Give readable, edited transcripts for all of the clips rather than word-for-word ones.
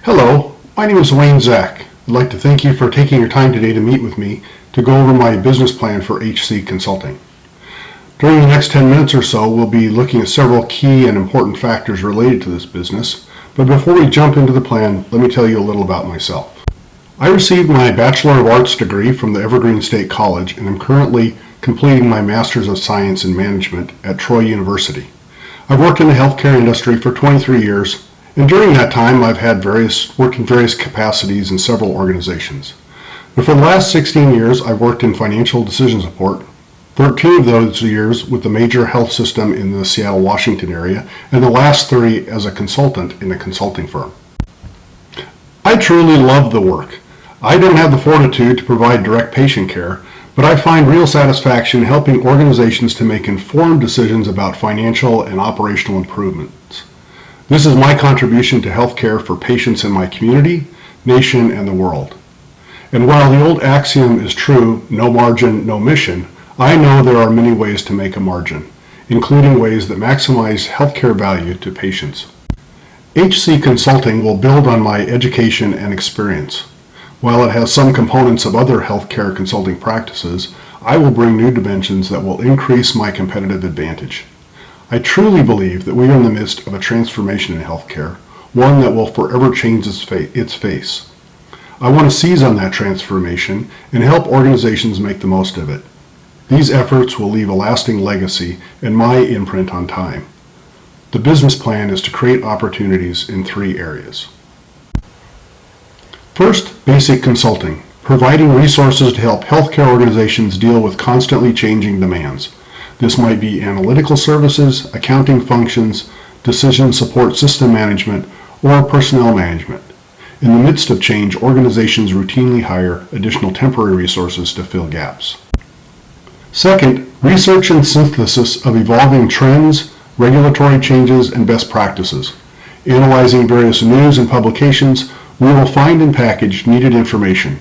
Hello, my name is Zack. I'd like to thank you for taking your time today to meet with me to go over my business plan for HC Consulting. During the next 10 minutes or so, we'll be looking at several key and important factors related to this business. But before we jump into the plan, let me tell you a little about myself. I received my Bachelor of Arts degree from the Evergreen State College and am currently completing my Master's of Science in Management at Troy University. I've worked in the healthcare industry for 23 years, and during that time I've worked in various capacities in several organizations. But for the last 16 years I've worked in financial decision support, 13 of those years with the major health system in the Seattle, Washington area, and the last 3 as a consultant in a consulting firm. I truly love the work. I don't have the fortitude to provide direct patient care, but I find real satisfaction helping organizations to make informed decisions about financial and operational improvements. This is my contribution to healthcare for patients in my community, nation, and the world. And while the old axiom is true, no margin, no mission, I know there are many ways to make a margin, including ways that maximize healthcare value to patients. HC Consulting will build on my education and experience. While it has some components of other healthcare consulting practices, I will bring new dimensions that will increase my competitive advantage. I truly believe that we are in the midst of a transformation in healthcare, one that will forever change its face. I want to seize on that transformation and help organizations make the most of it. These efforts will leave a lasting legacy and my imprint on time. The business plan is to create opportunities in 3 areas. First, basic consulting, providing resources to help healthcare organizations deal with constantly changing demands. This might be analytical services, accounting functions, decision support system management, or personnel management. In the midst of change, organizations routinely hire additional temporary resources to fill gaps. Second, research and synthesis of evolving trends, regulatory changes, and best practices. Analyzing various news and publications, we will find and package needed information.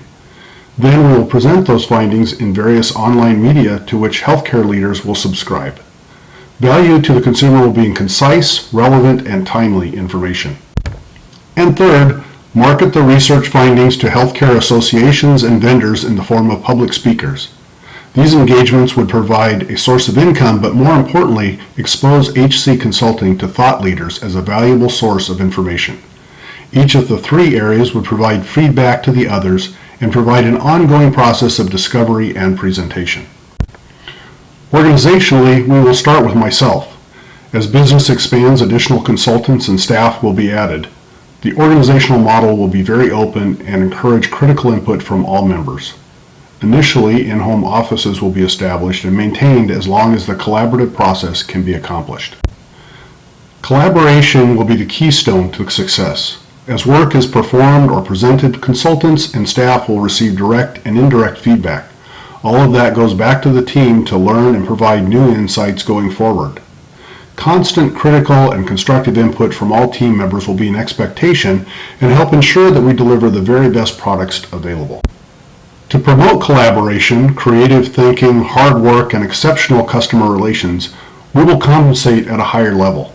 Then we will present those findings in various online media to which healthcare leaders will subscribe. Value to the consumer will be in concise, relevant, and timely information. And third, market the research findings to healthcare associations and vendors in the form of public speakers. These engagements would provide a source of income, but more importantly, expose HC Consulting to thought leaders as a valuable source of information. Each of the 3 areas would provide feedback to the others and provide an ongoing process of discovery and presentation. Organizationally, we will start with myself. As business expands, additional consultants and staff will be added. The organizational model will be very open and encourage critical input from all members. Initially, in-home offices will be established and maintained as long as the collaborative process can be accomplished. Collaboration will be the keystone to success. As work is performed or presented, consultants and staff will receive direct and indirect feedback. All of that goes back to the team to learn and provide new insights going forward. Constant critical and constructive input from all team members will be an expectation and help ensure that we deliver the very best products available. To promote collaboration, creative thinking, hard work, and exceptional customer relations, we will compensate at a higher level.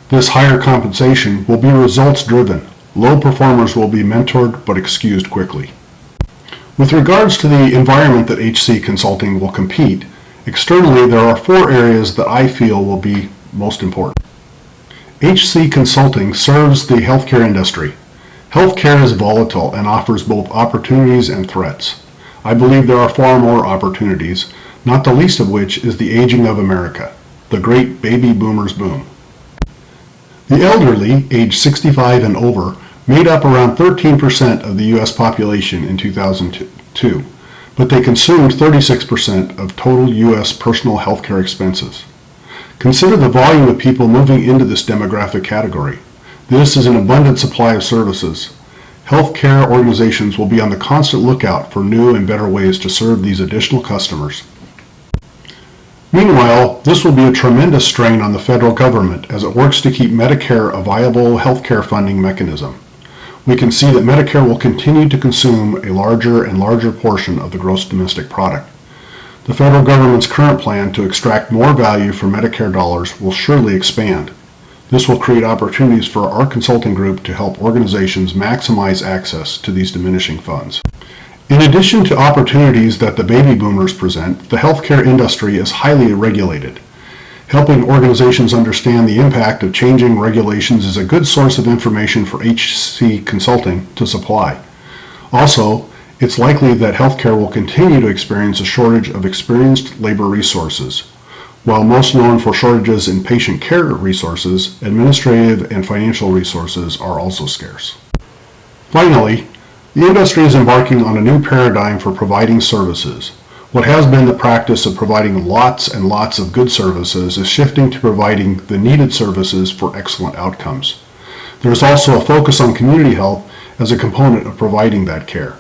This higher compensation will be results-driven. Low performers will be mentored but excused quickly. With regards to the environment that HC Consulting will compete, externally there are 4 areas that I feel will be most important. HC Consulting serves the healthcare industry. Healthcare is volatile and offers both opportunities and threats. I believe there are far more opportunities, not the least of which is the aging of America, the great baby boomers boom. The elderly, aged 65 and over, made up around 13% of the U.S. population in 2002, but they consumed 36% of total U.S. personal healthcare expenses. Consider the volume of people moving into this demographic category. This is an abundant supply of services. Healthcare organizations will be on the constant lookout for new and better ways to serve these additional customers. Meanwhile, this will be a tremendous strain on the federal government as it works to keep Medicare a viable healthcare funding mechanism. We can see that Medicare will continue to consume a larger and larger portion of the gross domestic product. The federal government's current plan to extract more value from Medicare dollars will surely expand. This will create opportunities for our consulting group to help organizations maximize access to these diminishing funds. In addition to opportunities that the baby boomers present, the healthcare industry is highly regulated. Helping organizations understand the impact of changing regulations is a good source of information for HC Consulting to supply. Also, it's likely that healthcare will continue to experience a shortage of experienced labor resources. While most known for shortages in patient care resources, administrative and financial resources are also scarce. Finally, the industry is embarking on a new paradigm for providing services. What has been the practice of providing lots and lots of good services is shifting to providing the needed services for excellent outcomes. There is also a focus on community health as a component of providing that care.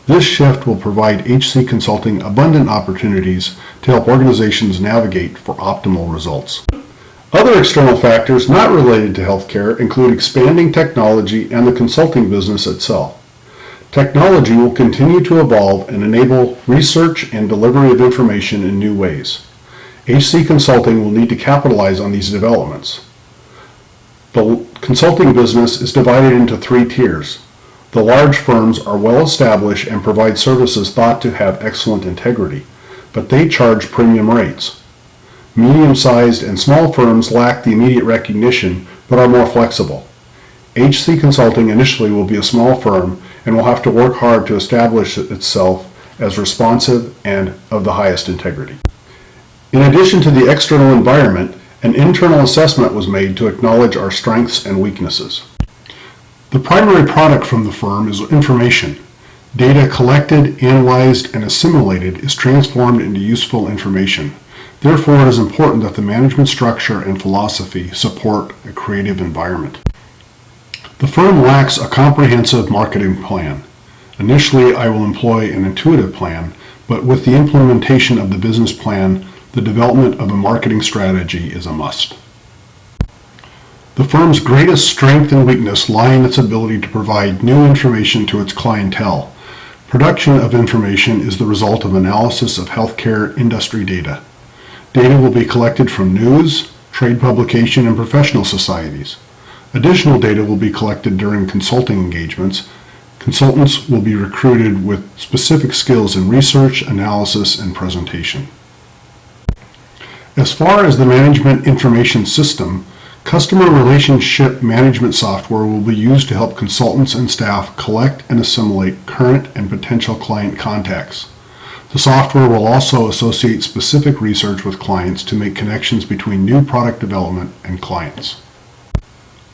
This shift will provide HC Consulting abundant opportunities to help organizations navigate for optimal results. Other external factors not related to healthcare include expanding technology and the consulting business itself. Technology will continue to evolve and enable research and delivery of information in new ways. HC Consulting will need to capitalize on these developments. The consulting business is divided into 3 tiers. The large firms are well established and provide services thought to have excellent integrity, but they charge premium rates. Medium-sized and small firms lack the immediate recognition but are more flexible. HC Consulting initially will be a small firm and will have to work hard to establish itself as responsive and of the highest integrity. In addition to the external environment, an internal assessment was made to acknowledge our strengths and weaknesses. The primary product from the firm is information. Data collected, analyzed, and assimilated is transformed into useful information. Therefore, it is important that the management structure and philosophy support a creative environment. The firm lacks a comprehensive marketing plan. Initially, I will employ an intuitive plan, but with the implementation of the business plan, the development of a marketing strategy is a must. The firm's greatest strength and weakness lie in its ability to provide new information to its clientele. Production of information is the result of analysis of healthcare industry data. Data will be collected from news, trade publication, and professional societies. Additional data will be collected during consulting engagements. Consultants will be recruited with specific skills in research, analysis, and presentation. As far as the management information system, customer relationship management software will be used to help consultants and staff collect and assimilate current and potential client contacts. The software will also associate specific research with clients to make connections between new product development and clients.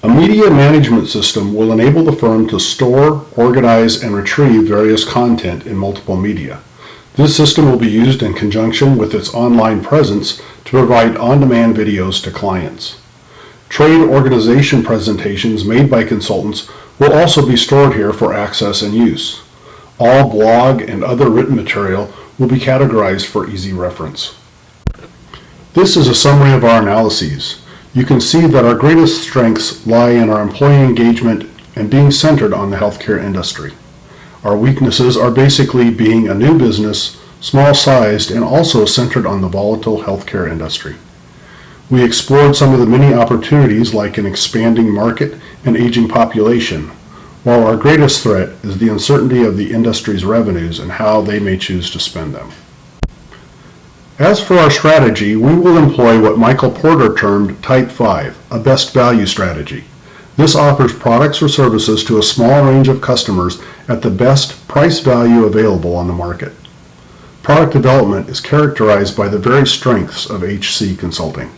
A media management system will enable the firm to store, organize, and retrieve various content in multiple media. This system will be used in conjunction with its online presence to provide on-demand videos to clients. Trade organization presentations made by consultants will also be stored here for access and use. All blog and other written material will be categorized for easy reference. This is a summary of our analyses. You can see that our greatest strengths lie in our employee engagement and being centered on the healthcare industry. Our weaknesses are basically being a new business, small-sized, and also centered on the volatile healthcare industry. We explored some of the many opportunities like an expanding market and aging population, while our greatest threat is the uncertainty of the industry's revenues and how they may choose to spend them. As for our strategy, we will employ what Michael Porter termed Type 5, a best value strategy. This offers products or services to a small range of customers at the best price value available on the market. Product development is characterized by the very strengths of HC Consulting.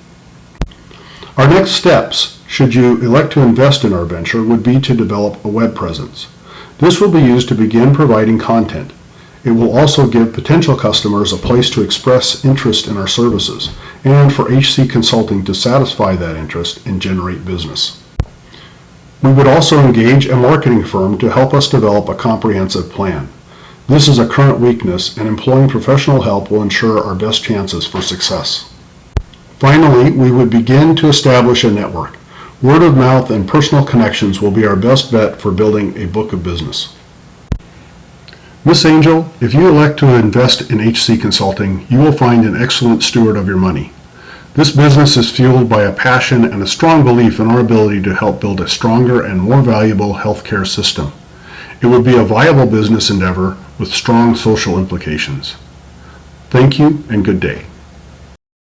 Our next steps, should you elect to invest in our venture, would be to develop a web presence. This will be used to begin providing content. It will also give potential customers a place to express interest in our services and for HC Consulting to satisfy that interest and generate business. We would also engage a marketing firm to help us develop a comprehensive plan. This is a current weakness, and employing professional help will ensure our best chances for success. Finally, we would begin to establish a network. Word of mouth and personal connections will be our best bet for building a book of business. Miss Angel, if you elect to invest in HC Consulting, you will find an excellent steward of your money. This business is fueled by a passion and a strong belief in our ability to help build a stronger and more valuable healthcare system. It would be a viable business endeavor with strong social implications. Thank you and good day.